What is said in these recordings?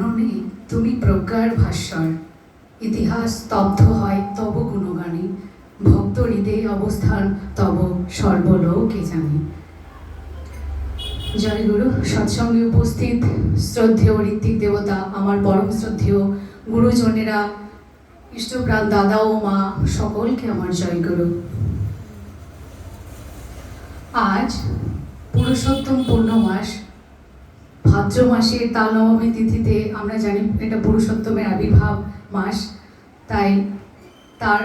জননী তুমি প্রজ্ঞার ভাস্বর, ইতিহাস স্তব্ধ হয় তব গুণগানে, ভক্ত হৃদয়ে অবস্থান তব সর্বলোকে জানে। জয় গুরু। সৎসঙ্গে উপস্থিত শ্রদ্ধেয় ঋত্বিক দেবতা, আমার পরম শ্রদ্ধেয় গুরুজনেরা, ইষ্টপ্রাণ দাদা ও মা, সকলকে আমার জয় গুরু। আজ পুরুষোত্তম পূর্ণমাস, ভাদ্র মাসের তাল নবমী তিথিতে আমরা জানি এটা পুরুষোত্তমের আবির্ভাব মাস, তাই তার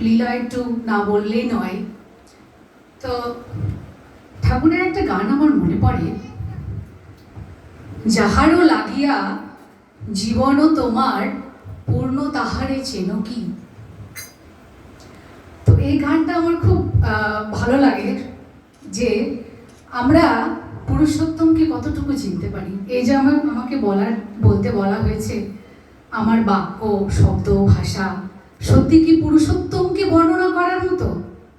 লীলা একটু না বললেই নয়। তো ঠাকুরের একটা গান আমার মনে পড়ে, যাহারও লাগিয়া জীবনও তোমার পূর্ণ তাহারে চেনো কি। তো এই গানটা আমার খুব ভালো লাগে, যে আমরা পুরুষোত্তমকে কতটুকু চিনতে পারি। এই যে আমাকে বলতে বলা হয়েছে, আমার বাক্য, শব্দ, ভাষা সত্যি কি পুরুষোত্তমকে বর্ণনা করার মতো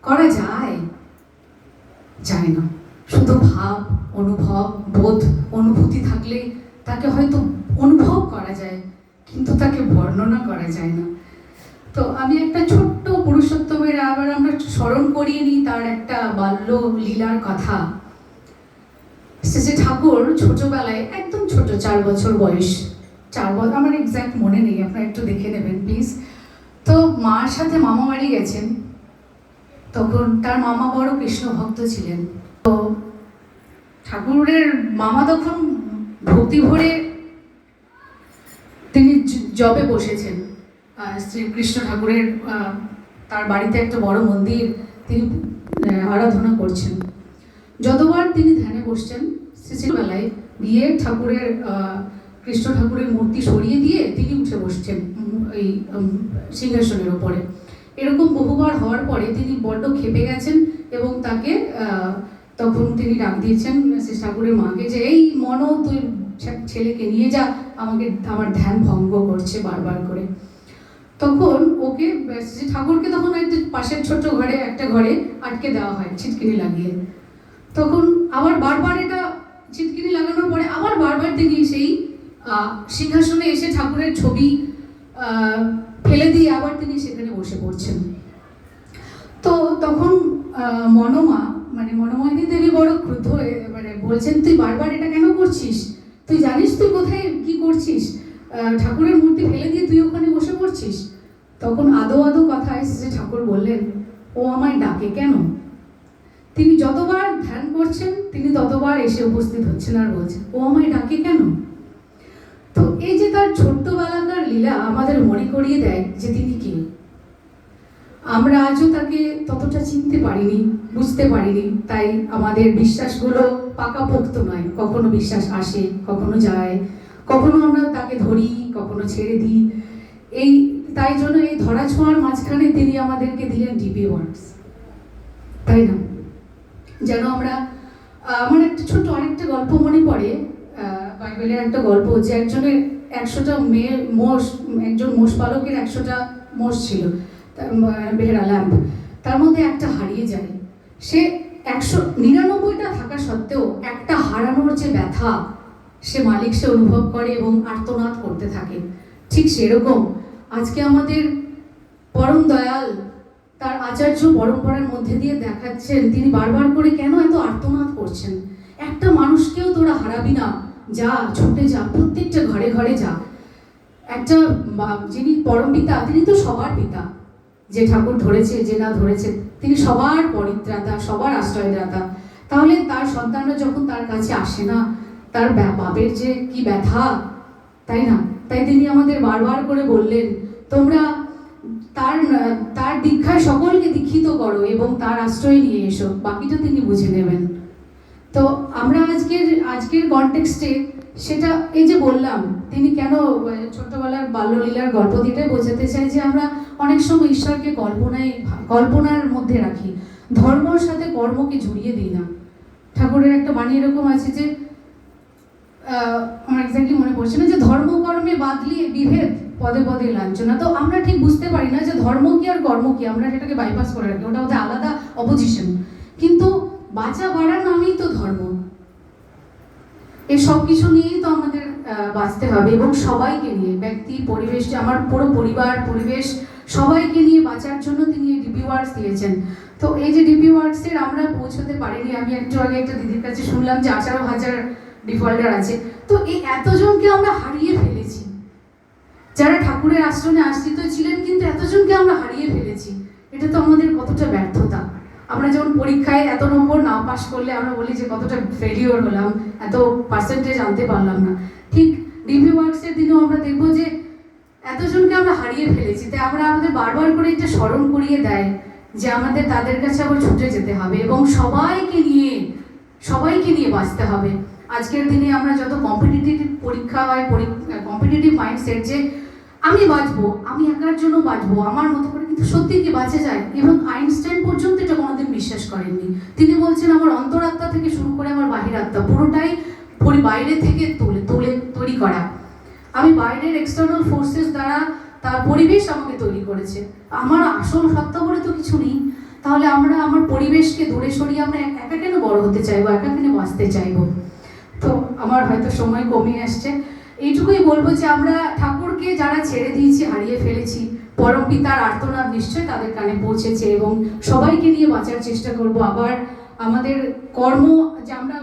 করা যায়? যায় না। শুধু ভাব, অনুভব, বোধ, অনুভূতি থাকলে তাকে হয়তো অনুভব করা যায়, কিন্তু তাকে বর্ণনা করা যায় না। তো আমি একটা ছোট্ট পুরুষোত্তমের আবার আমরা স্মরণ করিয়ে নিই তার একটা বাল্য লীলার কথা। শ্রী ঠাকুর ছোটবেলায়, একদম ছোট, 4 বছর বয়স, 4 বছর, আমার এক্স্যাক্ট মনে নেই, আপনারা একটু দেখে নেবেন প্লিজ। তো মার সাথে মামা বাড়ি গেছেন, তখন তার মামা বড় কৃষ্ণ ভক্ত ছিলেন। তো ঠাকুরের মামা তখন ভক্তি ভরে তিনি জবে বসেছেন। শ্রীকৃষ্ণ ঠাকুরের তার বাড়িতে একটা বড় মন্দির, তিনি আরাধনা করছেন। যতবার তিনি ধ্যানে বসছেন, বেলায় গিয়ে ঠাকুরের কৃষ্ণ ঠাকুরের মূর্তি সরিয়ে দিয়ে তিনি উঠে বসছেন এই সিংহাসনের ওপরে। এরকম বহুবার হওয়ার পরে তিনি বড্ড ক্ষেপে গেছেন এবং তাকে তখন তিনি ডাক দিয়েছেন শ্রী ঠাকুরের মাকে, যে এই মনো, তুই ছেলেকে নিয়ে যা, আমার ধ্যান ভঙ্গ করছে বারবার করে। তখন ওকে শ্রী ঠাকুরকে তখন একটা পাশের ছোট্ট ঘরে, একটা ঘরে আটকে দেওয়া হয় ছিটকিনি লাগিয়ে। তখন আবার বারবার এটা ছিটকিনি লাগানোর পরে আবার বারবার তিনি সেই সিংহাসনে এসে ঠাকুরের ছবি ফেলে দিয়ে আবার তিনি সেখানে বসে পড়ছেন। তো তখন মনোময়িনী দেবী বড় ক্রুদ্ধ হয়ে বলছেন, তুই বারবার এটা কেন করছিস? তুই জানিস তুই কোথায় কি করছিস? ঠাকুরের মূর্তি ফেলে দিয়ে তুই ওখানে বসে পড়ছিস। তখন আদো আদো কথায় শ্রী ঠাকুর বললেন, ও আমায় ডাকে কেন? তিনি যতবার ধ্যান করছেন তিনি ততবার এসে উপস্থিত হচ্ছেন আর বলছেন, ও আমায় ডাকে কেন? তো এই যে তার ছোট্টবেলাকার লীলা আমাদের মনে করিয়ে দেয় যে তিনি কে। আমরা আজও তাকে ততটা চিনতে পারিনি, বুঝতে পারিনি, তাই আমাদের বিশ্বাসগুলো পাকাপোক্ত নয়। কখনো বিশ্বাস আসে, কখনো যায়, কখনো আমরা তাকে ধরি, কখনো ছেড়ে দিই। তাই জন্য এই ধরা ছোঁয়ার মাঝখানে তিনি আমাদেরকে দিলেন ডিপি ওয়ার্ডস, তাই না? যেন আমরা, আমার একটা ছোট্ট আরেকটা গল্প মনে পড়ে, বাইবেলের একটা গল্প, যে একজনের 100টা মোষ, একজন মোষ পালকের 100টা মোষ ছিল, বেহেরা ল্যাম্প, তার মধ্যে একটা হারিয়ে যায়। সে 199টা থাকা সত্ত্বেও একটা হারানোর যে ব্যথা সে মালিক সে অনুভব করে এবং আর্তনাদ করতে থাকে। ঠিক সেরকম আজকে আমাদের পরম দয়াল তার আচার্য পরম্পরার মধ্যে দিয়ে দেখাচ্ছেন, তিনি বারবার করে কেন এত আর্তনাদ করছেন। একটা মানুষকেও তোরা হারাবি না, যা, ছুটে যা, প্রত্যেকটা ঘরে ঘরে যা। একটা যিনি পরম পিতা, তিনি তো সবার পিতা, যে ঠাকুর ধরেছে যে না ধরেছে, তিনি সবার পরিত্রাতা, সবার আশ্রয়দাতা। তাহলে তার সন্তানরা যখন তার কাছে আসে না, তার বাপের যে কি ব্যথা, তাই না? তাই তিনি আমাদের বারবার করে বললেন, তোমরা তার দীক্ষায় সকলকে দীক্ষিত করো এবং তার আশ্রয় নিয়ে এসো, বাকিটা তিনি বুঝে নেবেন। তো আমরা আজকের কনটেক্সটে সেটা, এই যে বললাম তিনি কেন ছোট্টবেলার বাল্যলীলার গল্প দিয়ে বোঝাতে চাই যে আমরা অনেক সময় ঈশ্বরকে কল্পনার মধ্যে রাখি, ধর্মর সাথে কর্মকে জড়িয়ে দিই না। ঠাকুরের একটা বাণী এরকম আছে যে, আমার এক্স্যাক্টলি মনে পড়ছে না, যে ধর্মকর্মে বাদলিয়ে বিভেদ পদে পদে লাঞ্ছনা। তো আমরা ঠিক বুঝতে পারি না যে ধর্ম কি আর কর্ম কি, আমরা সেটাকে বাইপাস করে রাখি, ওটা হচ্ছে আলাদা অপোজিশন। কিন্তু বাঁচা বাড়ার নামই তো ধর্ম। এই সব কিছু নিয়েই তো আমাদের বাঁচতে হবে এবং সবাইকে নিয়ে, ব্যক্তি, পরিবেশ, আমার পুরো পরিবার, পরিবেশ সবাইকে নিয়ে বাঁচার জন্য তিনি এই ডিপি ওয়ার্কস দিয়েছেন। তো এই যে ডিপি ওয়ার্কসের আমরা পৌঁছতে পারিনি, আমি একটু আগে একটা দিদির কাছে শুনলাম যে 18,000 ডিফল্টার আছে। তো এই এতজনকে আমরা হারিয়ে ফেলেছি, যারা ঠাকুরের আশ্রমে আশ্রিত ছিলেন, কিন্তু এতজনকে আমরা হারিয়ে ফেলেছি। এটা তো আমাদের কতটা ব্যর্থতা। আমরা যেমন পরীক্ষায় এত নম্বর না পাস করলে আমরা বলি যে কতটা ফেলিওর হলাম, এত পার্সেন্টেজ আনতে পারলাম না, ঠিক ডিপি ওয়ার্কসের দিনেও আমরা দেখবো যে এতজনকে আমরা হারিয়ে ফেলেছি। তাই আমরা আমাদের বারবার করে এটা স্মরণ করিয়ে দেয় যে আমাদের তাদের কাছে আবার ছুটে যেতে হবে এবং সবাইকে নিয়ে বাঁচতে হবে। আজকের দিনে আমরা যত কম্পিটিটিভ পরীক্ষা হয়, কম্পিটিটিভ মাইন্ডসেট যে আমি বাঁচবো, আমি একার জন্য বাঁচবো আমার মতো করে, কিন্তু সত্যি কি বাঁচা যায়? এবং আইনস্টাইন পর্যন্ত এটা কোনোদিন বিশ্বাস করেননি। তিনি বলছেন আমার অন্তরাত্মা থেকে শুরু করে আমার বাহির আত্মা পুরোটাই বাইরে থেকে তৈরি করা। আমি বাইরের এক্সটার্নাল ফোর্সেস দ্বারা, তার পরিবেশ আমাকে তৈরি করেছে, আমার আসল সত্তা বলে তো কিছু নেই। তাহলে আমরা আমার পরিবেশকে দূরে সরিয়ে আমরা একা কেন বড় হতে চাইবো, একা কেন বাঁচতে চাইবো? তো আমার হয়তো সময় কমে আসছে, এইটুকুই বলবো যে আমরা ঠাকুরকে যারা ছেড়ে দিয়েছি, হারিয়ে ফেলেছি, পরম পিতার আর্তনাদ নিশ্চয়ই তাদের কানে পৌঁছেছে এবং সবাইকে নিয়ে বাঁচার চেষ্টা করব। আবার আমাদের কর্ম যে আমরা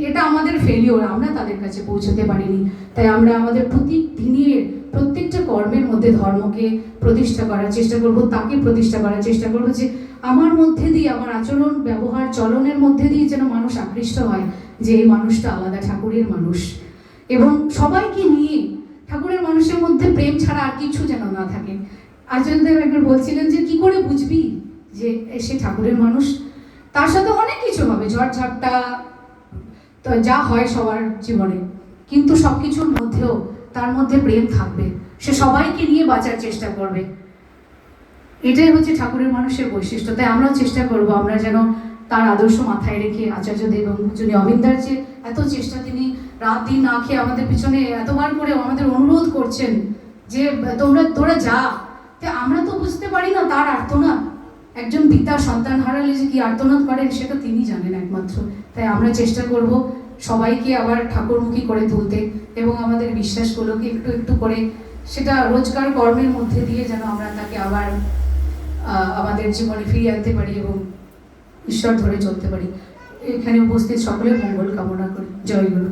এটা আমাদের ফেলিওর, আমরা তাদের কাছে পৌঁছতে পারিনি। তাই আমরা আমাদের প্রতিদিনের প্রত্যেকটা কর্মের মধ্যে ধর্মকে প্রতিষ্ঠা করার চেষ্টা করব, তাকে প্রতিষ্ঠা করার চেষ্টা করব যে আমার মধ্যে দিয়ে, আমার আচরণ, ব্যবহার, চলনের মধ্যে দিয়ে যেন মানুষ আকৃষ্ট হয় যে এই মানুষটা আলাদা, ঠাকুরের মানুষ। এবং সবাইকে নিয়ে ঠাকুরের মানুষের মধ্যে প্রেম ছাড়া আর কিছু যেন না থাকে। আচার্যদেব একবার বলছিলেন যে কি করে বুঝবি যে সে ঠাকুরের মানুষ? তার সাথে অনেক কিছু হবে, ঝড়ঝাপটা তো যা হয় সবার জীবনে, কিন্তু সবকিছুর মধ্যেও তার মধ্যে প্রেম থাকবে, সে সবাইকে নিয়ে বাঁচার চেষ্টা করবে। এটাই হচ্ছে ঠাকুরের মানুষের বৈশিষ্ট্য। তাই আমরাও চেষ্টা করব আমরা যেন তার আদর্শ মাথায় রেখে, আচার্যদেব এবং যিনি অবিন্দার যে এত চেষ্টা, তিনি রাত দিন না খেয়ে আমাদের পিছনে এতবার করে আমাদের অনুরোধ করছেন যে তোরা যা। আমরা তো বুঝতে পারি না তার আর্তনাদ, একজন পিতা সন্তান হারালে যে কি আর্তনাদ করেন সেটা তিনি জানেন একমাত্র। তাই আমরা চেষ্টা করব সবাইকে আবার ঠাকুরমুখী করে তুলতে এবং আমাদের বিশ্বাসগুলোকে একটু একটু করে সেটা রোজকার কর্মের মধ্যে দিয়ে যেন আমরা তাকে আবার আমাদের জীবনে ফিরিয়ে আনতে পারি এবং ঈশ্বর ধরে চলতে পারি। এখানে উপস্থিত সকলের মঙ্গল কামনা করি। জয় গুরু।